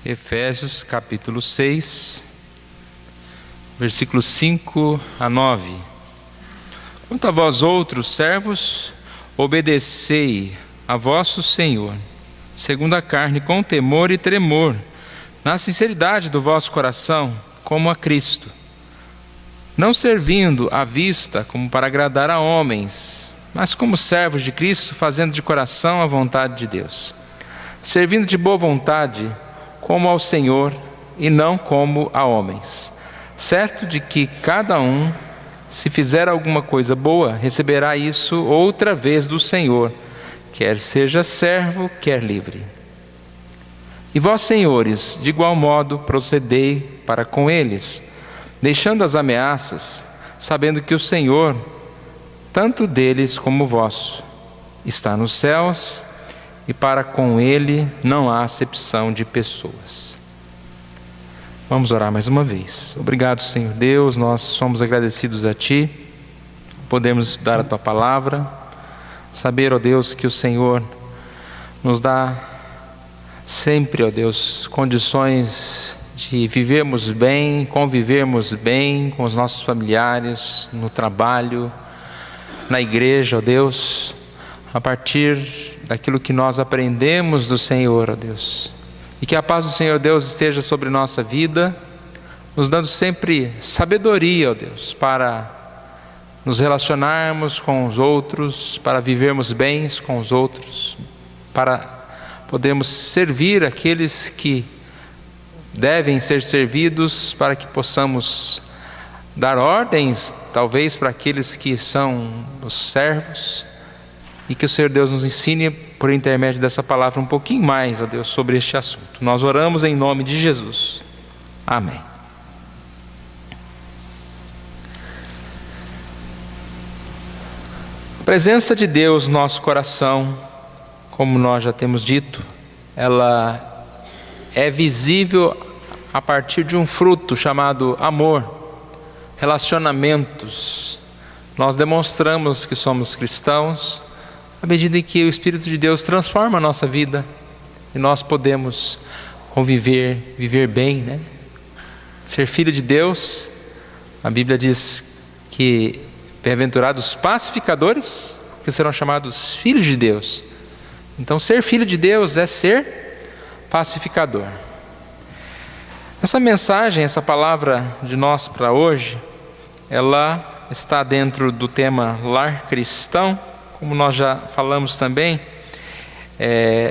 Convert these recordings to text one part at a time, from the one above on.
Efésios capítulo 6, versículos 5 a 9. Quanto a vós outros servos, obedecei a vosso Senhor, segundo a carne, com temor e tremor, na sinceridade do vosso coração, como a Cristo, não servindo à vista como para agradar a homens, mas como servos de Cristo, fazendo de coração a vontade de Deus, servindo de boa vontade como ao Senhor e não como a homens, certo de que cada um, se fizer alguma coisa boa, receberá isso outra vez do Senhor, quer seja servo, quer livre. E vós, senhores, de igual modo procedei para com eles, deixando as ameaças, sabendo que o Senhor, tanto deles como vosso, está nos céus, e para com Ele não há acepção de pessoas. Vamos orar mais uma vez. Obrigado, Senhor Deus, nós somos agradecidos a Ti, podemos estudar a Tua palavra, saber, ó Deus, que o Senhor nos dá sempre, ó Deus, condições de vivermos bem, convivermos bem com os nossos familiares, no trabalho, na igreja, ó Deus, a partir daquilo que nós aprendemos do Senhor, ó Deus. E que a paz do Senhor Deus esteja sobre nossa vida, nos dando sempre sabedoria, ó Deus, para nos relacionarmos com os outros, para vivermos bens com os outros, para podermos servir aqueles que devem ser servidos, para que possamos dar ordens, talvez, para aqueles que são os servos, e que o Senhor Deus nos ensine, por intermédio dessa palavra, um pouquinho mais, ó Deus, sobre este assunto. Nós oramos em nome de Jesus. Amém. A presença de Deus no nosso coração, como nós já temos dito, ela é visível a partir de um fruto chamado amor, relacionamentos. Nós demonstramos que somos cristãos à medida em que o Espírito de Deus transforma a nossa vida e nós podemos conviver, viver bem, né? Ser filho de Deus, a Bíblia diz que bem-aventurados pacificadores, que serão chamados filhos de Deus. Então, ser filho de Deus é ser pacificador. Essa mensagem, essa palavra de nós para hoje, ela está dentro do tema lar cristão, como nós já falamos também,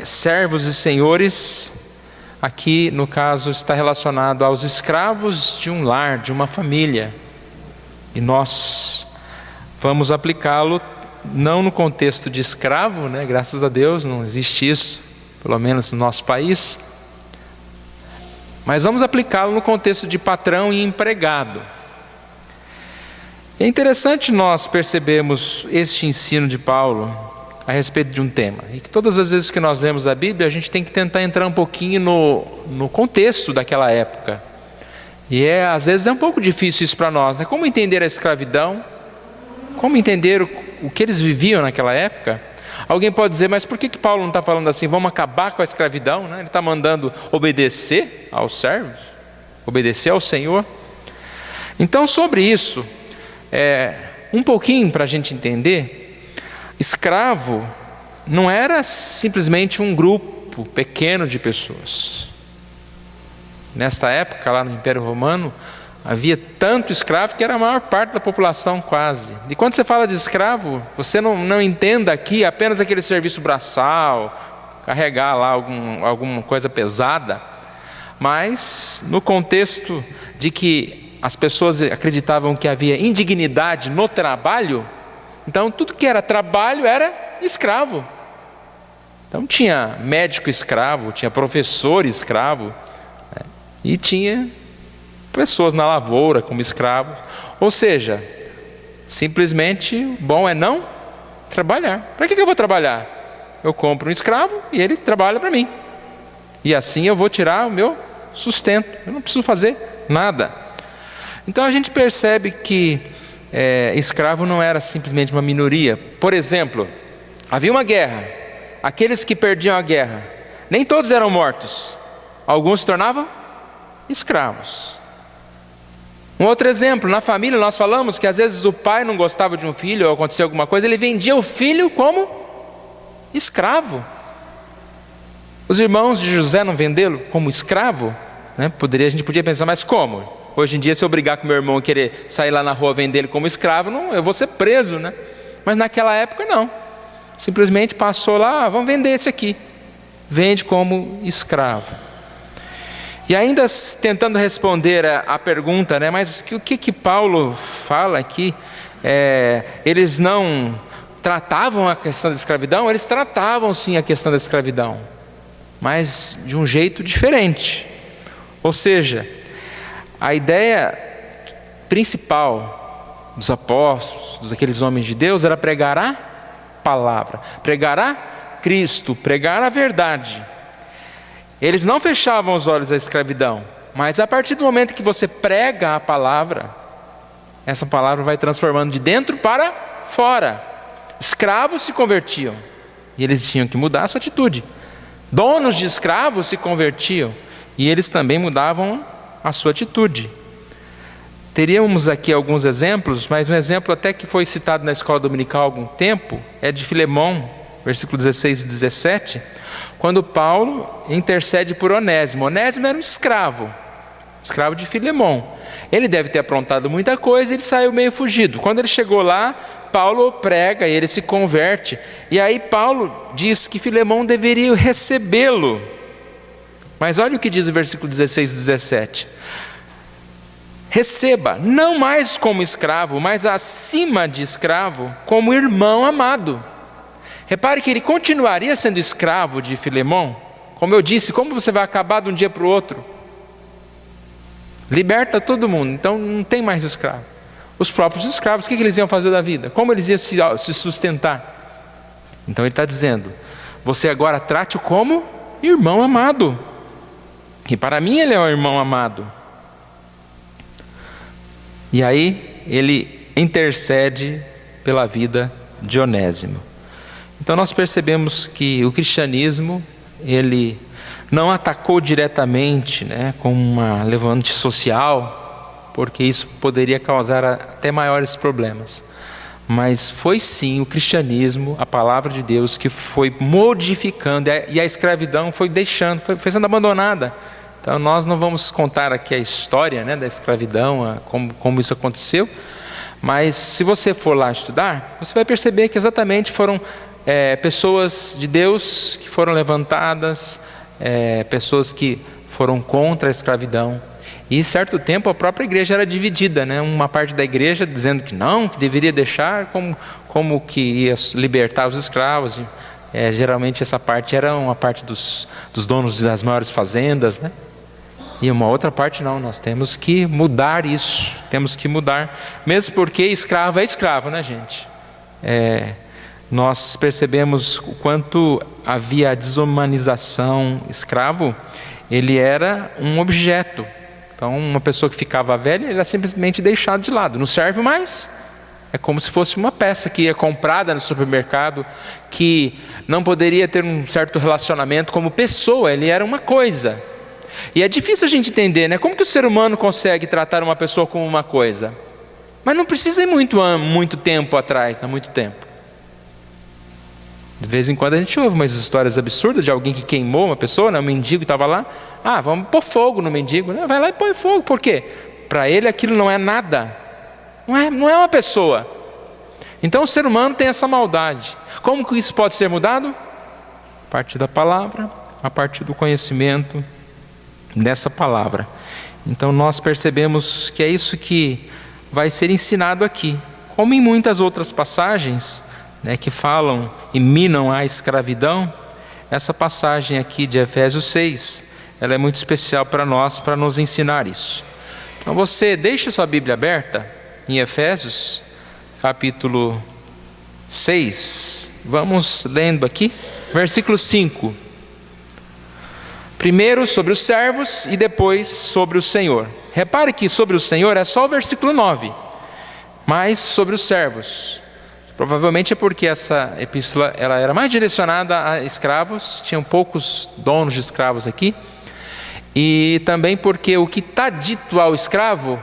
servos e senhores, aqui no caso está relacionado aos escravos de um lar, de uma família. E nós vamos aplicá-lo não no contexto de escravo, né? Graças a Deus não existe isso, pelo menos no nosso país, mas vamos aplicá-lo no contexto de patrão e empregado. É interessante nós percebermos este ensino de Paulo a respeito de um tema, e que todas as vezes que nós lemos a Bíblia, a gente tem que tentar entrar um pouquinho no contexto daquela época, e às vezes é um pouco difícil isso para nós, né? Como entender a escravidão, como entender o que eles viviam naquela época. Alguém pode dizer, mas por que Paulo não está falando assim, vamos acabar com a escravidão, né? Ele está mandando obedecer aos servos, obedecer ao Senhor. Então, sobre isso, um pouquinho para a gente entender, escravo não era simplesmente um grupo pequeno de pessoas. Nesta época, lá no Império Romano, havia tanto escravo que era a maior parte da população quase. E quando você fala de escravo, você não entenda aqui apenas aquele serviço braçal, carregar lá alguma coisa pesada, mas no contexto de que as pessoas acreditavam que havia indignidade no trabalho, então tudo que era trabalho era escravo. Então tinha médico escravo, tinha professor escravo, né? E tinha pessoas na lavoura como escravos. Ou seja, simplesmente bom é não trabalhar. Para que eu vou trabalhar? Eu compro um escravo e ele trabalha para mim, e assim eu vou tirar o meu sustento, eu não preciso fazer nada. Então a gente percebe que escravo não era simplesmente uma minoria. Por exemplo, havia uma guerra, aqueles que perdiam a guerra, nem todos eram mortos, alguns se tornavam escravos. Um outro exemplo, na família nós falamos que às vezes o pai não gostava de um filho, ou acontecia alguma coisa, ele vendia o filho como escravo. Os irmãos de José não venderam como escravo? Né? A gente podia pensar, mas como? Hoje em dia, se eu brigar com meu irmão e querer sair lá na rua vender ele como escravo, não, eu vou ser preso, né? Mas naquela época não. Simplesmente passou lá, vamos vender esse aqui. Vende como escravo. E ainda tentando responder a pergunta, né, mas o que Paulo fala aqui? Eles não tratavam a questão da escravidão? Eles tratavam sim a questão da escravidão, mas de um jeito diferente. Ou seja, a ideia principal dos apóstolos, daqueles homens de Deus, era pregar a palavra, pregar a Cristo, pregar a verdade. Eles não fechavam os olhos à escravidão, mas a partir do momento que você prega a palavra, essa palavra vai transformando de dentro para fora. Escravos se convertiam e eles tinham que mudar a sua atitude. Donos de escravos se convertiam e eles também mudavam a sua atitude. Teríamos aqui alguns exemplos, mas um exemplo até que foi citado na escola dominical há algum tempo é de Filemão, versículo 16 e 17, quando Paulo intercede por Onésimo. Onésimo era um escravo de Filemão. Ele deve ter aprontado muita coisa e ele saiu meio fugido. Quando ele chegou lá, Paulo prega e ele se converte. E aí Paulo diz que Filemão deveria recebê-lo. Mas olha o que diz o versículo 16 e 17. Receba, não mais como escravo, mas acima de escravo, como irmão amado. Repare que ele continuaria sendo escravo de Filemão. Como eu disse, como você vai acabar de um dia para o outro? Liberta todo mundo, então não tem mais escravo. Os próprios escravos, o que eles iam fazer da vida? Como eles iam se sustentar? Então ele está dizendo, você agora trate-o como irmão amado. E para mim ele é um irmão amado. E aí ele intercede pela vida de Onésimo. Então nós percebemos que o cristianismo, ele não atacou diretamente, né, com uma levante social, porque isso poderia causar até maiores problemas. Mas foi sim o cristianismo, a palavra de Deus, que foi modificando, e a escravidão foi deixando, foi sendo abandonada. Então nós não vamos contar aqui a história, né, da escravidão, como isso aconteceu, mas se você for lá estudar, você vai perceber que exatamente foram pessoas de Deus que foram levantadas, pessoas que foram contra a escravidão. E certo tempo a própria igreja era dividida, né? Uma parte da igreja dizendo que não, que deveria deixar, como que ia libertar os escravos. Geralmente essa parte era uma parte dos donos das maiores fazendas, né? E uma outra parte não, nós temos que mudar isso, temos que mudar, mesmo porque escravo é escravo, né, gente? Nós percebemos o quanto havia a desumanização. Escravo, ele era um objeto. Então uma pessoa que ficava velha, ele era simplesmente deixado de lado, não serve mais. É como se fosse uma peça que ia comprada no supermercado, que não poderia ter um certo relacionamento como pessoa, ele era uma coisa. E é difícil a gente entender, né? Como que o ser humano consegue tratar uma pessoa como uma coisa? Mas não precisa ir muito tempo atrás, não muito tempo. De vez em quando a gente ouve umas histórias absurdas de alguém que queimou uma pessoa, né? Um mendigo estava lá, vamos pôr fogo no mendigo, né? Vai lá e põe fogo, por quê? Para ele aquilo não é nada, não é uma pessoa. Então o ser humano tem essa maldade. Como que isso pode ser mudado? A partir da palavra, a partir do conhecimento dessa palavra. Então nós percebemos que é isso que vai ser ensinado aqui, como em muitas outras passagens, né, que falam e minam a escravidão. Essa passagem aqui de Efésios 6, ela é muito especial para nós, para nos ensinar isso. Então você deixa sua Bíblia aberta em Efésios capítulo 6, vamos lendo aqui, versículo 5. Primeiro sobre os servos e depois sobre o Senhor. Repare que sobre o Senhor é só o versículo 9, mas sobre os servos, provavelmente é porque essa epístola ela era mais direcionada a escravos, tinham poucos donos de escravos aqui, E também porque o que está dito ao escravo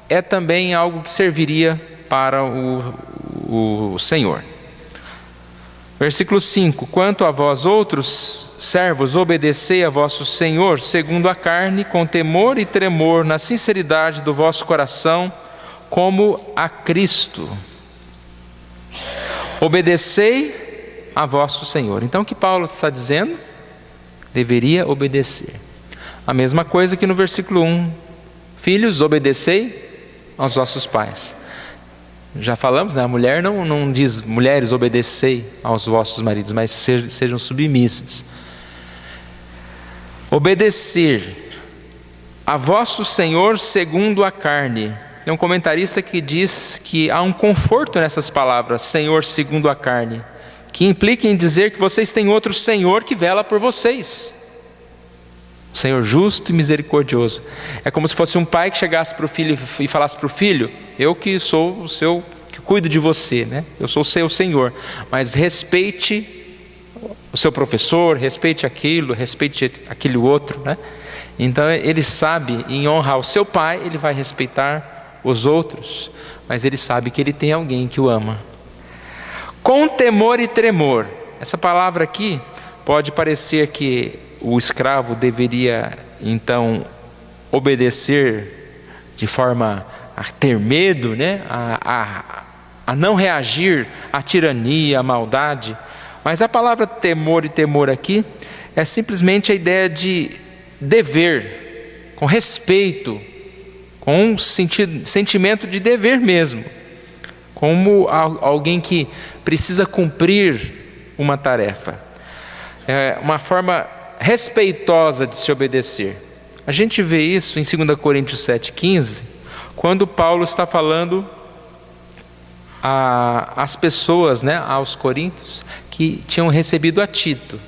é também algo que serviria para o Senhor. Versículo 5: quanto a vós outros servos, obedecei a vosso Senhor segundo a carne, com temor e tremor, na sinceridade do vosso coração, como a Cristo. Obedecei a vosso Senhor. Então o que Paulo está dizendo? Deveria obedecer. A mesma coisa que no versículo 1: filhos, obedecei aos vossos pais. Já falamos, né? A mulher não diz, mulheres, obedecei aos vossos maridos, mas sejam submissas. Obedecer a vosso Senhor segundo a carne. Tem um comentarista que diz que há um conforto nessas palavras, Senhor segundo a carne, que implica em dizer que vocês têm outro Senhor que vela por vocês. Senhor justo e misericordioso. É como se fosse um pai que chegasse para o filho e falasse para o filho: eu que sou o seu, que cuido de você, né? Eu sou o seu Senhor, mas respeite o seu professor, respeite aquilo, respeite aquele outro, né? Então ele sabe, em honra ao seu pai, ele vai respeitar os outros, mas ele sabe que ele tem alguém que o ama. Com temor e tremor. Essa palavra aqui pode parecer que o escravo deveria então obedecer de forma a ter medo, né? a não reagir à tirania, à maldade. Mas a palavra temor e temor aqui é simplesmente a ideia de dever, com respeito, com um sentimento de dever mesmo, como alguém que precisa cumprir uma tarefa. É uma forma respeitosa de se obedecer. A gente vê isso em 2 Coríntios 7,15, quando Paulo está falando às pessoas, né, aos coríntios, que tinham recebido a Tito.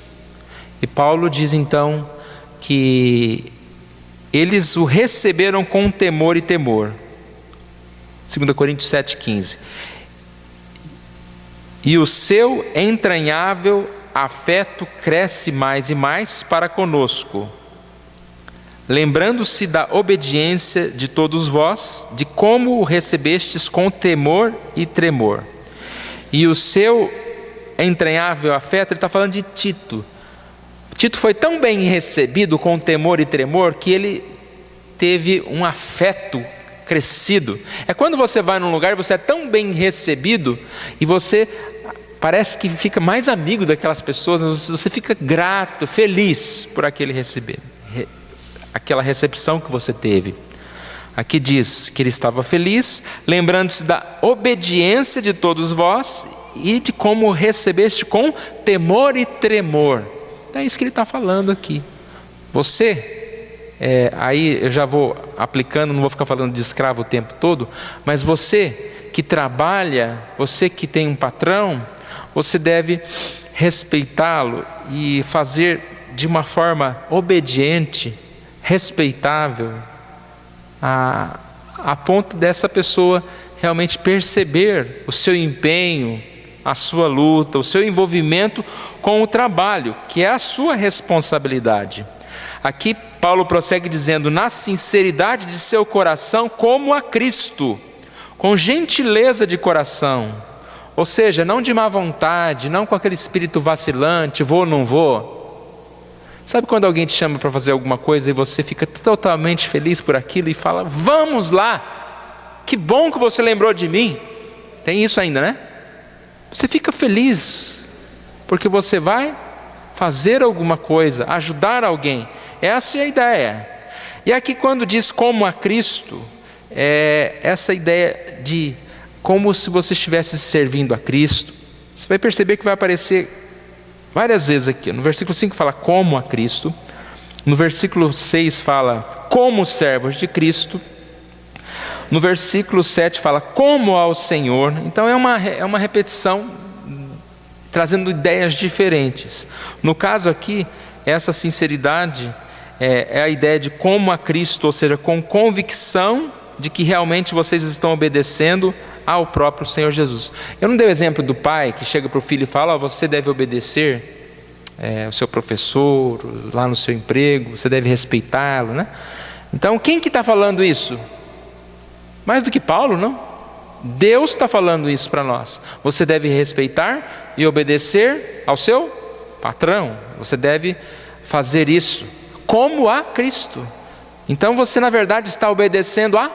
E Paulo diz então que eles o receberam com temor e temor. 2 Coríntios 7,15. E o seu entranhável afeto cresce mais e mais para conosco, lembrando-se da obediência de todos vós, de como o recebestes com temor e tremor. E o seu entranhável afeto, ele está falando de Tito. Tito foi tão bem recebido com temor e tremor que ele teve um afeto crescido. É quando você vai num lugar e você é tão bem recebido e você parece que fica mais amigo daquelas pessoas, você fica grato, feliz por aquela recepção que você teve. Aqui diz que ele estava feliz, lembrando-se da obediência de todos vós e de como recebeste com temor e tremor. Então é isso que ele está falando aqui. Você, aí eu já vou aplicando, não vou ficar falando de escravo o tempo todo, mas você que trabalha, você que tem um patrão, você deve respeitá-lo e fazer de uma forma obediente, respeitável, a ponto dessa pessoa realmente perceber o seu empenho, a sua luta, o seu envolvimento com o trabalho, que é a sua responsabilidade. Aqui Paulo prossegue dizendo: na sinceridade de seu coração, como a Cristo, com gentileza de coração. Ou seja, não de má vontade, não com aquele espírito vacilante, vou ou não vou. Sabe quando alguém te chama para fazer alguma coisa e você fica totalmente feliz por aquilo e fala: vamos lá, que bom que você lembrou de mim. Tem isso ainda, né? Você fica feliz porque você vai fazer alguma coisa, ajudar alguém. Essa é a ideia. E aqui quando diz como a Cristo, é essa ideia de como se você estivesse servindo a Cristo. Você vai perceber que vai aparecer várias vezes aqui. No versículo 5 fala como a Cristo. No versículo 6 fala como servos de Cristo. No versículo 7 fala como ao Senhor. Então é uma repetição trazendo ideias diferentes. No caso aqui, essa sinceridade é a ideia de como a Cristo, ou seja, com convicção de que realmente vocês estão obedecendo ao próprio Senhor Jesus. Eu não dei o exemplo do pai que chega para o filho e fala: você deve obedecer o seu professor, lá no seu emprego, você deve respeitá-lo, né? Então, quem que está falando isso? Mais do que Paulo, não? Deus está falando isso para nós. Você deve respeitar e obedecer ao seu patrão. Você deve fazer isso como a Cristo. Então você na verdade está obedecendo a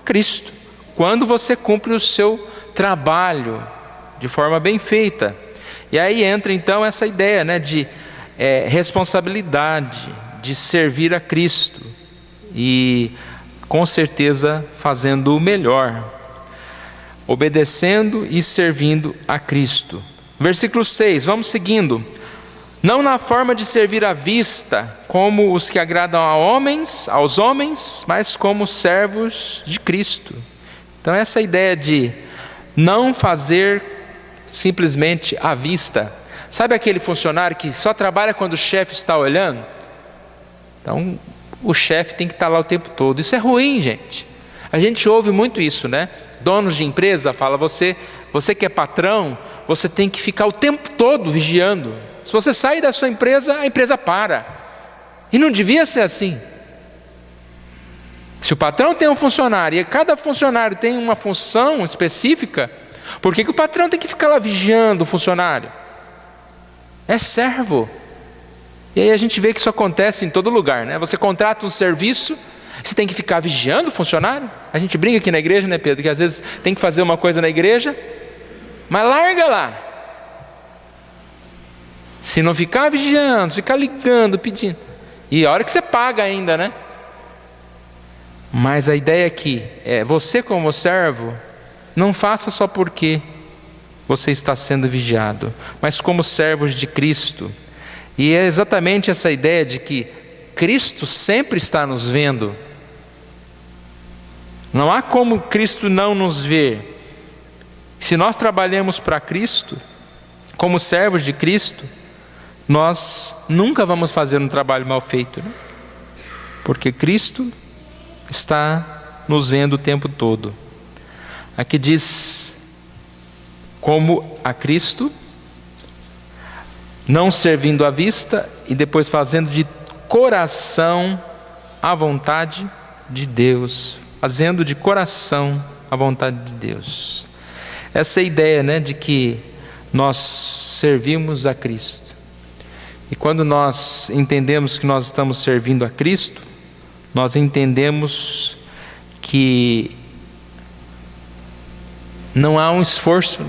Cristo, quando você cumpre o seu trabalho de forma bem feita. E aí entra então essa ideia, né, de responsabilidade, de servir a Cristo. E com certeza fazendo o melhor, obedecendo e servindo a Cristo. Versículo 6, vamos seguindo. Não na forma de servir à vista, como os que agradam aos homens, mas como servos de Cristo. Então essa ideia de não fazer simplesmente à vista. Sabe aquele funcionário que só trabalha quando o chefe está olhando? Então o chefe tem que estar lá o tempo todo. Isso é ruim, gente. A gente ouve muito isso, né? Donos de empresa falam, você que é patrão, você tem que ficar o tempo todo vigiando. Se você sair da sua empresa, a empresa para. E não devia ser assim. Se o patrão tem um funcionário e cada funcionário tem uma função específica, por que o patrão tem que ficar lá vigiando o funcionário? É servo. E aí a gente vê que isso acontece em todo lugar, né? Você contrata um serviço, você tem que ficar vigiando o funcionário. A gente brinca aqui na igreja, né, Pedro? Que às vezes tem que fazer uma coisa na igreja, mas larga lá. Se não ficar vigiando, ficar ligando, pedindo. E a hora que você paga ainda, né? Mas a ideia aqui é, você como servo, não faça só porque você está sendo vigiado, mas como servos de Cristo. E é exatamente essa ideia de que Cristo sempre está nos vendo. Não há como Cristo não nos ver. Se nós trabalhamos para Cristo, como servos de Cristo, nós nunca vamos fazer um trabalho mal feito, né? Porque Cristo está nos vendo o tempo todo. Aqui diz, como a Cristo, não servindo à vista, e depois fazendo de coração a vontade de Deus. Fazendo de coração a vontade de Deus. Essa ideia, né, de que nós servimos a Cristo. E quando nós entendemos que nós estamos servindo a Cristo, nós entendemos que não há um esforço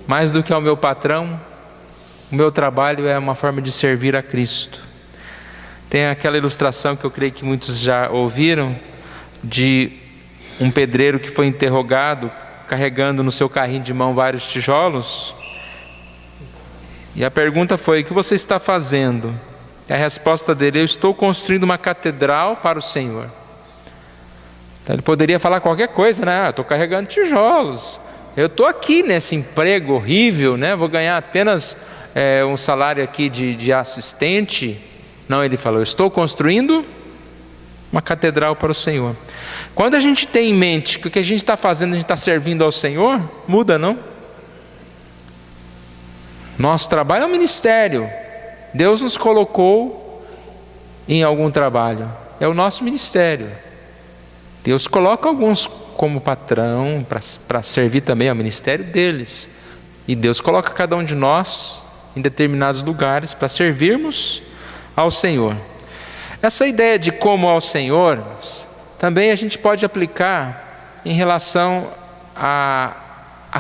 mais do que ao meu patrão. O meu trabalho é uma forma de servir a Cristo. Tem aquela ilustração que eu creio que muitos já ouviram, de um pedreiro que foi interrogado, carregando no seu carrinho de mão vários tijolos. E a pergunta foi, o que você está fazendo? E a resposta dele, eu estou construindo uma catedral para o Senhor. Então ele poderia falar qualquer coisa, né? Eu estou carregando tijolos. Eu estou aqui nesse emprego horrível, né? Vou ganhar apenas um salário aqui de assistente. Não, ele falou, eu estou construindo uma catedral para o Senhor. Quando a gente tem em mente que o que a gente está fazendo, a gente está servindo ao Senhor, muda, não? Nosso trabalho é um ministério. Deus nos colocou em algum trabalho. É o nosso ministério. Deus coloca alguns como patrão para servir também ao ministério deles. E Deus coloca cada um de nós em determinados lugares para servirmos ao Senhor. Essa ideia de como ao Senhor, também a gente pode aplicar em relação a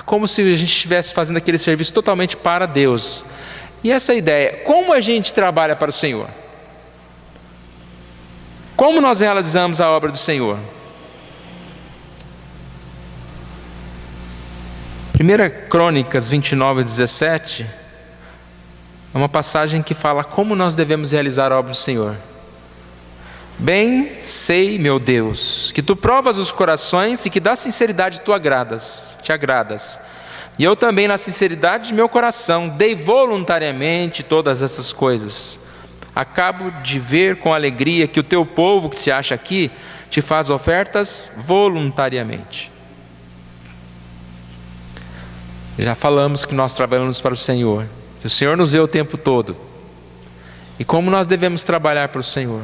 como se a gente estivesse fazendo aquele serviço totalmente para Deus. E essa ideia, como a gente trabalha para o Senhor? Como nós realizamos a obra do Senhor? 1 Crônicas 29:17 é uma passagem que fala como nós devemos realizar a obra do Senhor. Bem sei, meu Deus, que tu provas os corações e que da sinceridade te agradas. E eu também, na sinceridade de meu coração, dei voluntariamente todas essas coisas. Acabo de ver com alegria que o teu povo que se acha aqui te faz ofertas voluntariamente. Já falamos que nós trabalhamos para o Senhor. que o Senhor nos vê o tempo todo, e como nós devemos trabalhar para o Senhor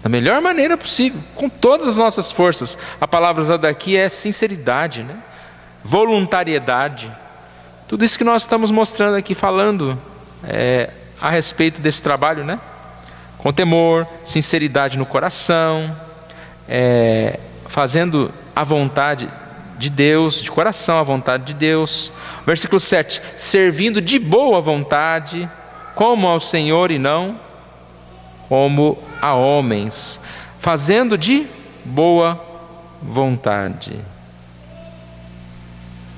da melhor maneira possível, com todas as nossas forças. A palavra usada aqui é sinceridade, né? Voluntariedade. Tudo isso que nós estamos mostrando aqui, falando a respeito desse trabalho, né? Com temor, sinceridade no coração, fazendo a vontade de Deus, de coração a vontade de Deus. Versículo 7, servindo de boa vontade, como ao Senhor e não como a homens, fazendo de boa vontade.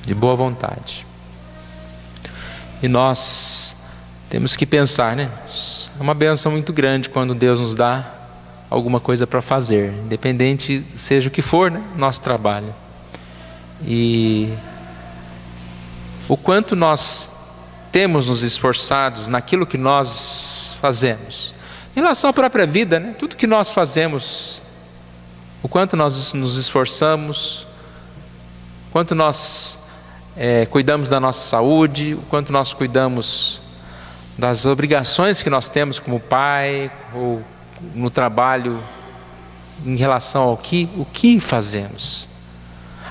De boa vontade. E nós temos que pensar, né? É uma bênção muito grande quando Deus nos dá alguma coisa para fazer, independente seja o que for, né? Nosso trabalho. E o quanto nós temos nos esforçados naquilo que nós fazemos. Em relação à própria vida, né? Tudo que nós fazemos, o quanto nós nos esforçamos, o quanto nós cuidamos da nossa saúde, o quanto nós cuidamos das obrigações que nós temos como pai, ou no trabalho, em relação ao o que fazemos.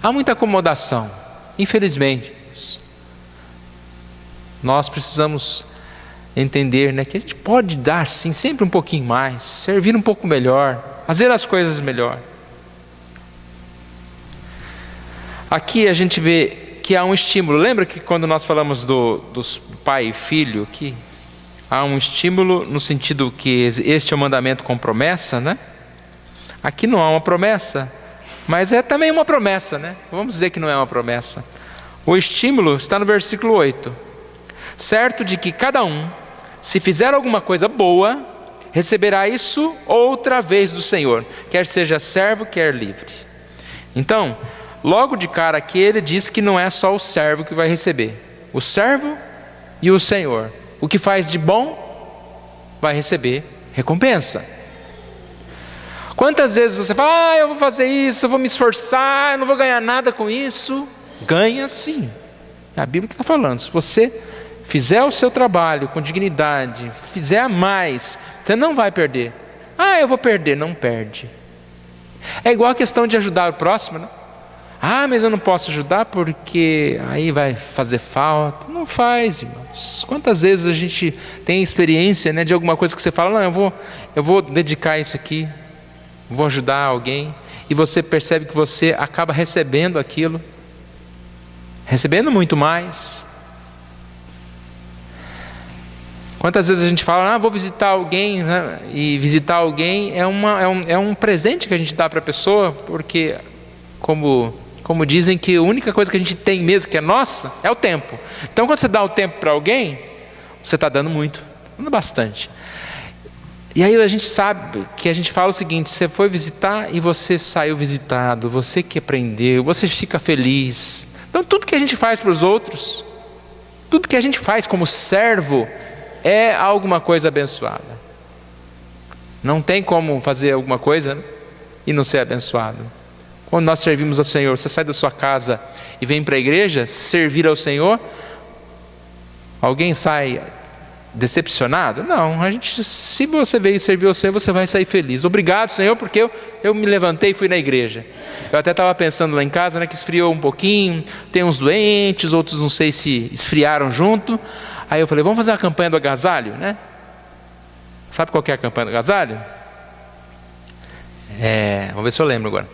Há muita acomodação, infelizmente. Nós precisamos entender, né, que a gente pode dar sim, sempre um pouquinho mais, servir um pouco melhor, fazer as coisas melhor. Aqui a gente vê que há um estímulo. Lembra que quando nós falamos dos pai e filho aqui, há um estímulo no sentido que este é um mandamento com promessa, né? Aqui não há uma promessa, mas é também uma promessa, né? Vamos dizer que não é uma promessa. O estímulo está no versículo 8. Certo de que cada um, se fizer alguma coisa boa, receberá isso outra vez do Senhor, quer seja servo, quer livre. Então, logo de cara aqui ele diz que não é só o servo que vai receber. O servo e o Senhor. O que faz de bom vai receber recompensa. Quantas vezes você fala, eu vou fazer isso, eu vou me esforçar, eu não vou ganhar nada com isso? Ganha sim. É a Bíblia que está falando. Se você fizer o seu trabalho com dignidade, fizer a mais, você não vai perder. Eu vou perder. Não perde. É igual a questão de ajudar o próximo, né? Mas eu não posso ajudar porque aí vai fazer falta. Não faz, irmãos. Quantas vezes a gente tem experiência, né, de alguma coisa que você fala, não, eu vou dedicar isso aqui, vou ajudar alguém, e você percebe que você acaba recebendo aquilo, recebendo muito mais. Quantas vezes a gente fala, vou visitar alguém, né? E visitar alguém é um presente que a gente dá para a pessoa, porque como dizem que a única coisa que a gente tem mesmo que é nossa, é o tempo. Então quando você dá o tempo para alguém, você está dando muito, dando bastante. E aí a gente sabe que a gente fala o seguinte, você foi visitar e você saiu visitado, você que aprendeu, você fica feliz. Então tudo que a gente faz para os outros, tudo que a gente faz como servo, é alguma coisa abençoada. Não tem como fazer alguma coisa, né, e não ser abençoado. Quando nós servimos ao Senhor, você sai da sua casa e vem para a igreja servir ao Senhor, alguém sai decepcionado? Não, se você veio servir ao Senhor, você vai sair feliz. Obrigado, Senhor, porque eu me levantei e fui na igreja. Eu até estava pensando lá em casa, né, que esfriou um pouquinho, tem uns doentes, outros não sei se esfriaram junto. Aí eu falei, vamos fazer uma campanha do agasalho, né? Sabe qual que é a campanha do agasalho? Vamos ver se eu lembro agora.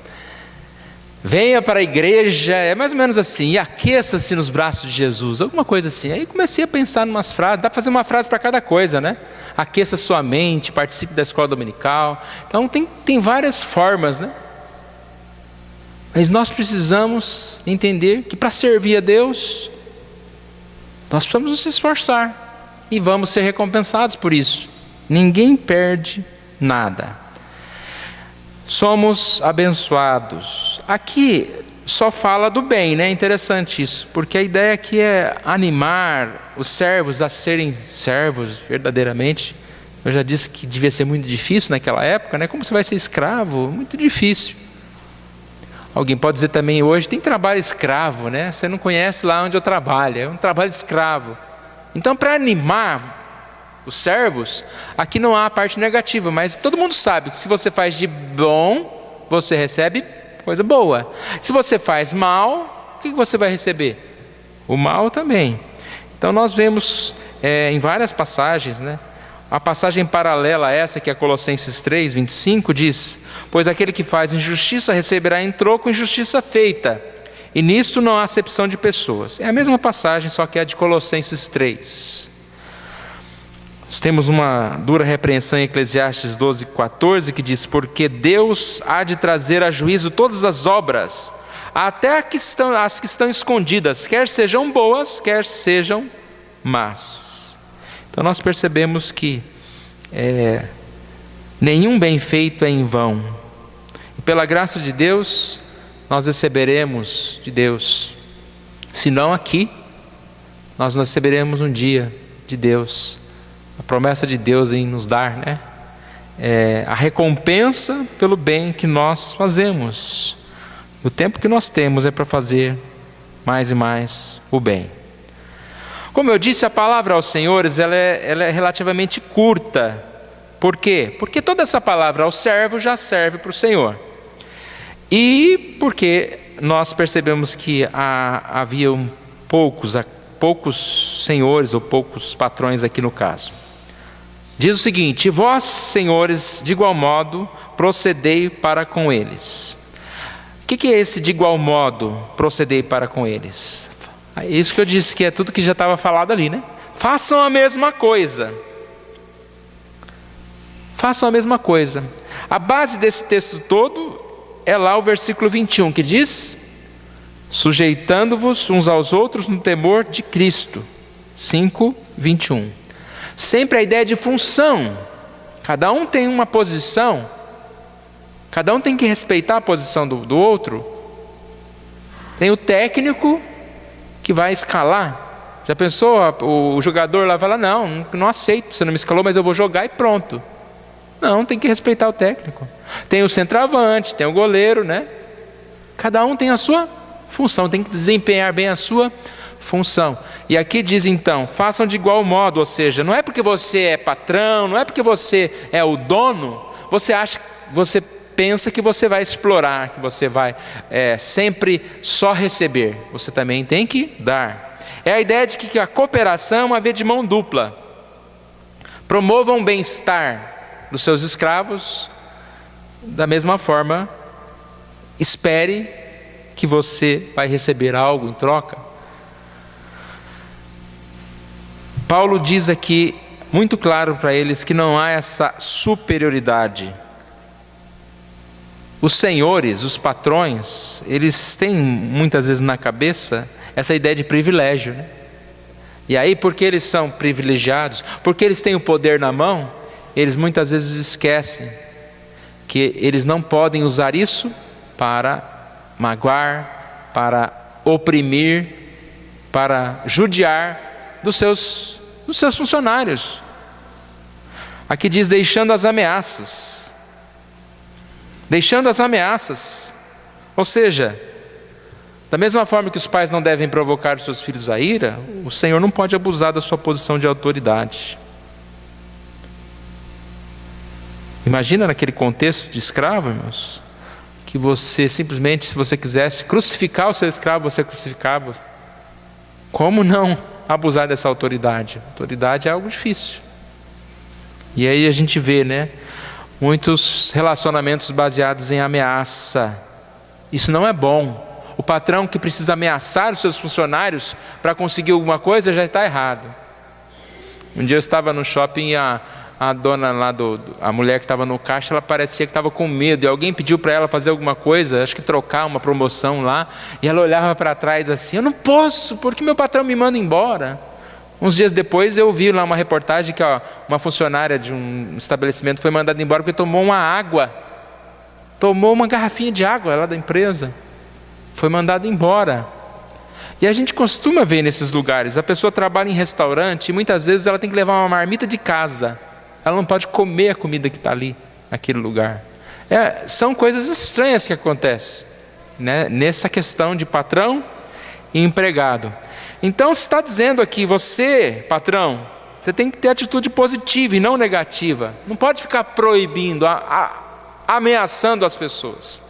Venha para a igreja, é mais ou menos assim, e aqueça-se nos braços de Jesus, alguma coisa assim. Aí comecei a pensar em umas frases, dá para fazer uma frase para cada coisa, né? Aqueça sua mente, participe da escola dominical. Então tem várias formas, né? Mas nós precisamos entender que para servir a Deus, nós precisamos nos esforçar e vamos ser recompensados por isso. Ninguém perde nada. Somos abençoados. Aqui só fala do bem, né? Interessante isso, porque a ideia aqui é animar os servos a serem servos verdadeiramente. Eu já disse que devia ser muito difícil naquela época, né? Como você vai ser escravo? Muito difícil. Alguém pode dizer também hoje, tem trabalho escravo, né? Você não conhece lá onde eu trabalho, é um trabalho escravo. Então, para animar os servos, aqui não há a parte negativa, mas todo mundo sabe que se você faz de bom, você recebe coisa boa. Se você faz mal, o que você vai receber? O mal também. Então nós vemos em várias passagens, né? A passagem paralela a essa, que é Colossenses 3, 25, diz: pois aquele que faz injustiça receberá em troco injustiça feita, e nisto não há acepção de pessoas. É a mesma passagem, só que é a de Colossenses 3. Nós temos uma dura repreensão em Eclesiastes 12, 14, que diz: porque Deus há de trazer a juízo todas as obras, até as que estão escondidas, quer sejam boas, quer sejam más. Então nós percebemos que nenhum bem feito é em vão. E pela graça de Deus, nós receberemos de Deus. Se não aqui, nós receberemos um dia de Deus. A promessa de Deus em nos dar, né? A recompensa pelo bem que nós fazemos. O tempo que nós temos é para fazer mais e mais o bem. Como eu disse, a palavra aos senhores ela é relativamente curta. Por quê? Porque toda essa palavra ao servo já serve para o Senhor. E porque nós percebemos que haviam poucos senhores ou poucos patrões aqui no caso. Diz o seguinte: e vós, senhores, de igual modo, procedei para com eles. O que é esse de igual modo, procedei para com eles? É isso que eu disse, que é tudo que já estava falado ali, né? Façam a mesma coisa. Façam a mesma coisa. A base desse texto todo é lá o versículo 21, que diz: sujeitando-vos uns aos outros no temor de Cristo. 5, 21. Sempre a ideia de função. Cada um tem uma posição. Cada um tem que respeitar a posição do outro. Tem o técnico que vai escalar. Já pensou? O jogador lá fala: não aceito, você não me escalou, mas eu vou jogar e pronto. Não, tem que respeitar o técnico. Tem o centroavante, tem o goleiro, né? Cada um tem a sua função, tem que desempenhar bem a sua função. E aqui diz então: façam de igual modo, ou seja, não é porque você é patrão, não é porque você é o dono, você pensa que você vai explorar, que você vai sempre só receber. Você também tem que dar. É a ideia de que a cooperação é uma via de mão dupla. Promovam o bem-estar dos seus escravos, da mesma forma, espere que você vai receber algo em troca. Paulo diz aqui, muito claro para eles, que não há essa superioridade. Os senhores, os patrões, eles têm muitas vezes na cabeça essa ideia de privilégio, né? E aí, porque eles são privilegiados, porque eles têm o poder na mão, eles muitas vezes esquecem que eles não podem usar isso para magoar, para oprimir, para judiar dos seus funcionários. Aqui diz: deixando as ameaças. Deixando as ameaças. Ou seja, da mesma forma que os pais não devem provocar os seus filhos à ira, o Senhor não pode abusar da sua posição de autoridade. Imagina naquele contexto de escravo, irmãos, que você simplesmente, se você quisesse crucificar o seu escravo, você crucificava. Como não abusar dessa autoridade? Autoridade é algo difícil. E aí a gente vê, né, muitos relacionamentos baseados em ameaça. Isso não é bom. O patrão que precisa ameaçar os seus funcionários para conseguir alguma coisa já está errado. Um dia eu estava no shopping e a dona lá, a mulher que estava no caixa, ela parecia que estava com medo. E alguém pediu para ela fazer alguma coisa, acho que trocar uma promoção lá. E ela olhava para trás assim: eu não posso, porque meu patrão me manda embora. Uns dias depois eu vi lá uma reportagem que uma funcionária de um estabelecimento foi mandada embora porque tomou uma garrafinha de água lá da empresa. Foi mandada embora. E a gente costuma ver nesses lugares, a pessoa trabalha em restaurante e muitas vezes ela tem que levar uma marmita de casa. Ela não pode comer a comida que está ali, naquele lugar. São coisas estranhas que acontecem, né, nessa questão de patrão e empregado. Então está dizendo aqui, você, patrão, você tem que ter atitude positiva e não negativa. Não pode ficar proibindo, ameaçando as pessoas.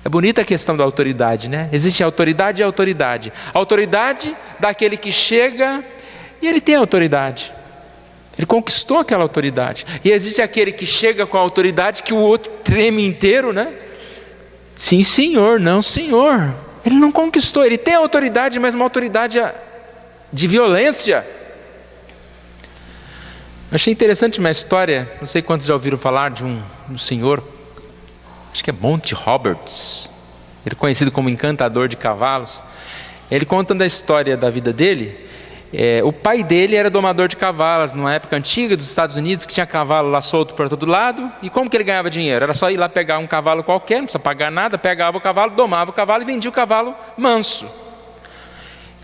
É bonita a questão da autoridade, né? Existe autoridade e autoridade. A autoridade daquele que chega e ele tem autoridade. Ele conquistou aquela autoridade. E existe aquele que chega com a autoridade que o outro treme inteiro, né? Sim, senhor, não, senhor. Ele não conquistou, ele tem autoridade, mas uma autoridade de violência. Eu achei interessante uma história, não sei quantos já ouviram falar de um senhor, acho que é Monty Roberts, ele é conhecido como encantador de cavalos. Ele contando a história da vida dele, o pai dele era domador de cavalos, numa época antiga dos Estados Unidos, que tinha cavalo lá solto por todo lado. E como que ele ganhava dinheiro? Era só ir lá pegar um cavalo qualquer, não precisa pagar nada, pegava o cavalo, domava o cavalo e vendia o cavalo manso.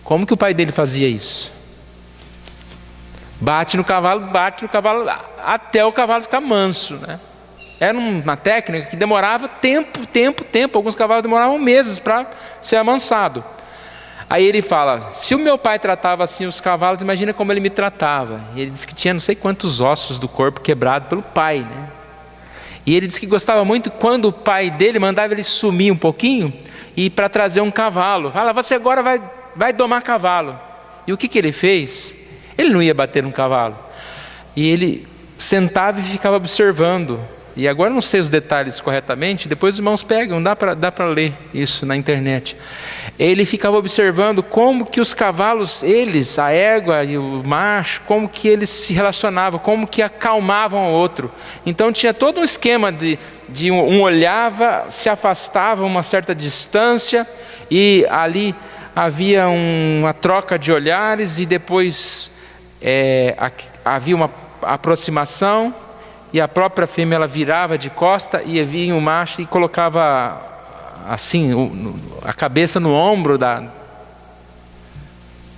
Como que o pai dele fazia isso? Bate no cavalo, até o cavalo ficar manso, né? Era uma técnica que demorava tempo. Alguns cavalos demoravam meses para ser amansado. Aí ele fala, se o meu pai tratava assim os cavalos, imagina como ele me tratava. E ele disse que tinha não sei quantos ossos do corpo quebrado pelo pai, né? E ele disse que gostava muito quando o pai dele mandava ele sumir um pouquinho e para trazer um cavalo. Fala, você agora vai domar cavalo. E o que ele fez? Ele não ia bater no cavalo. E ele sentava e ficava observando. E agora eu não sei os detalhes corretamente, depois os irmãos pegam, dá para ler isso na internet. Ele ficava observando como que os cavalos, a égua e o macho, como que eles se relacionavam, como que acalmavam o outro. Então tinha todo um esquema de um olhava, se afastava uma certa distância, e ali havia uma troca de olhares, e depois havia uma aproximação, e a própria fêmea ela virava de costa e vinha o macho e colocava assim a cabeça no ombro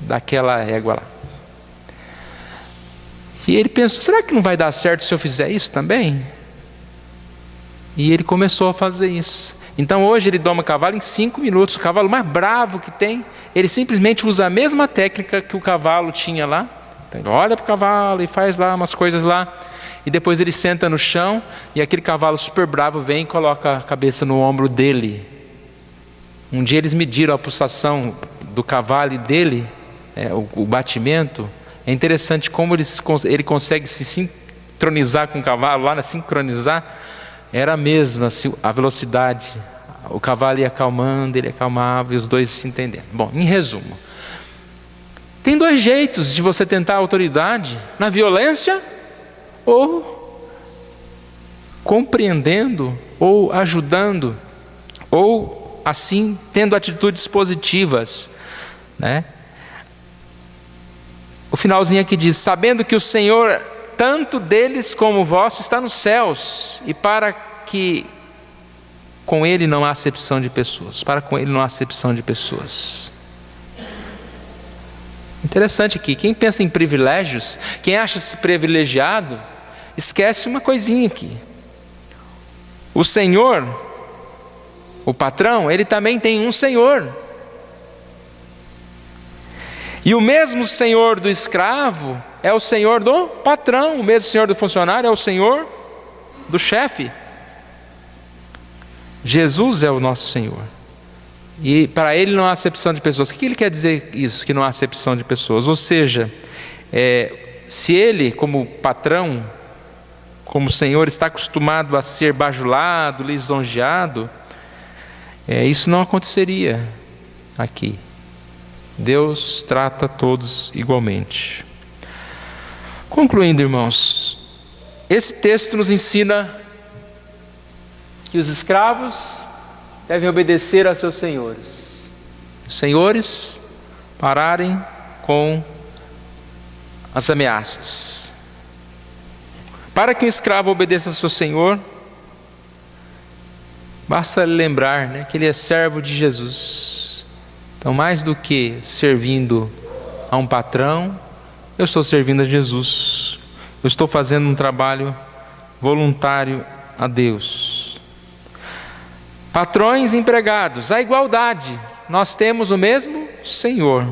daquela égua lá. E ele pensou, será que não vai dar certo se eu fizer isso também? E ele começou a fazer isso. Então hoje ele doma cavalo em 5 minutos, o cavalo mais bravo que tem, ele simplesmente usa a mesma técnica que o cavalo tinha lá. Então ele olha para o cavalo e faz lá umas coisas lá, e depois ele senta no chão, e aquele cavalo super bravo vem e coloca a cabeça no ombro dele. Um dia eles mediram a pulsação do cavalo e dele, o batimento. É interessante como ele consegue se sincronizar com o cavalo, lá na sincronizar, era a mesma assim, a velocidade. O cavalo ia acalmando, ele acalmava, e os dois se entendendo. Bom, em resumo, tem 2 jeitos de você tentar a autoridade: na violência, ou compreendendo, ou ajudando, ou assim tendo atitudes positivas, né? O finalzinho aqui diz, sabendo que o Senhor, tanto deles como vosso, está nos céus, e para que com Ele não há acepção de pessoas. Para com Ele não há acepção de pessoas. Interessante aqui, quem pensa em privilégios, quem acha-se privilegiado, esquece uma coisinha aqui. O Senhor, o patrão, ele também tem um Senhor. E o mesmo Senhor do escravo é o Senhor do patrão, o mesmo Senhor do funcionário é o Senhor do chefe. Jesus é o nosso Senhor. E para Ele não há acepção de pessoas. O que Ele quer dizer isso, que não há acepção de pessoas? Ou seja, se Ele, como patrão, como Senhor, está acostumado a ser bajulado, lisonjeado, isso não aconteceria aqui. Deus trata todos igualmente. Concluindo, irmãos, esse texto nos ensina que os escravos devem obedecer a seus senhores. Os senhores pararem com as ameaças. Para que o escravo obedeça ao seu senhor, basta lembrar, né, que ele é servo de Jesus. Então, mais do que servindo a um patrão, eu estou servindo a Jesus. Eu estou fazendo um trabalho voluntário a Deus. Patrões e empregados, a igualdade. Nós temos o mesmo Senhor.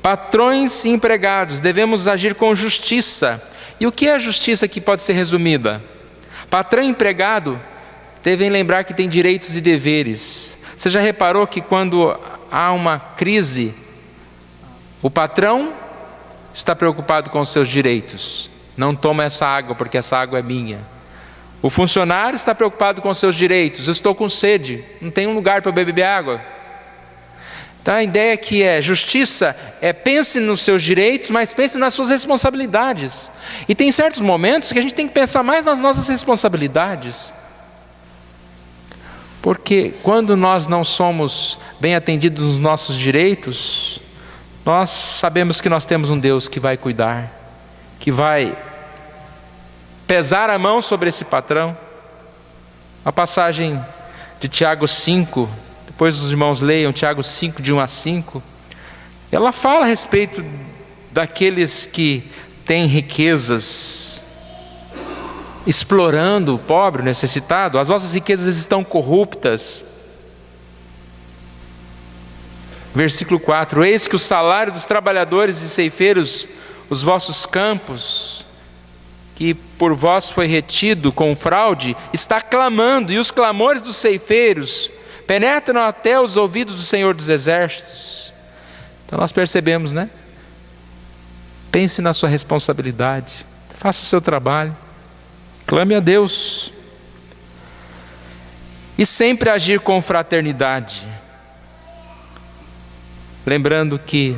Patrões e empregados, devemos agir com justiça. E o que é a justiça que pode ser resumida? Patrão e empregado devem lembrar que têm direitos e deveres. Você já reparou que quando há uma crise, o patrão está preocupado com os seus direitos. Não toma essa água porque essa água é minha. O funcionário está preocupado com os seus direitos. Eu estou com sede, não tem um lugar para eu beber água. Então a ideia que é justiça é pense nos seus direitos, mas pense nas suas responsabilidades. E tem certos momentos que a gente tem que pensar mais nas nossas responsabilidades. Porque quando nós não somos bem atendidos nos nossos direitos, nós sabemos que nós temos um Deus que vai cuidar, que vai pesar a mão sobre esse patrão. A passagem de Tiago 5, depois os irmãos leiam Tiago 5, de 1 a 5, ela fala a respeito daqueles que têm riquezas, explorando o pobre, o necessitado. As vossas riquezas estão corruptas. Versículo 4: eis que o salário dos trabalhadores e ceifeiros, os vossos campos, que por vós foi retido com fraude, está clamando, e os clamores dos ceifeiros penetram até os ouvidos do Senhor dos Exércitos. Então nós percebemos, né? Pense na sua responsabilidade, faça o seu trabalho, clame a Deus, e sempre agir com fraternidade, lembrando que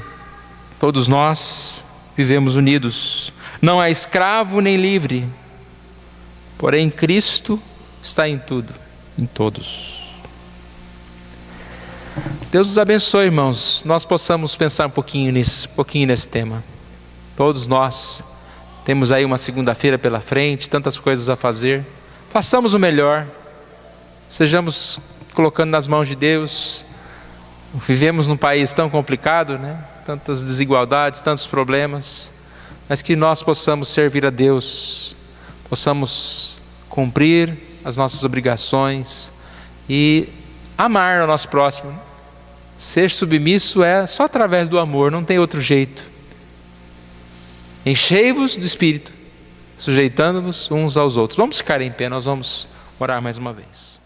todos nós vivemos unidos, não há escravo nem livre, porém Cristo está em tudo, em todos. Deus nos abençoe, irmãos, nós possamos pensar um pouquinho nesse tema. Todos nós temos aí uma segunda-feira pela frente, tantas coisas a fazer. Façamos o melhor, sejamos colocando nas mãos de Deus. Vivemos num país tão complicado, né? Tantas desigualdades, tantos problemas, mas que nós possamos servir a Deus, possamos cumprir as nossas obrigações e amar o nosso próximo. Ser submisso é só através do amor, não tem outro jeito. Enchei-vos do Espírito, sujeitando-vos uns aos outros. Vamos ficar em pé, nós vamos orar mais uma vez.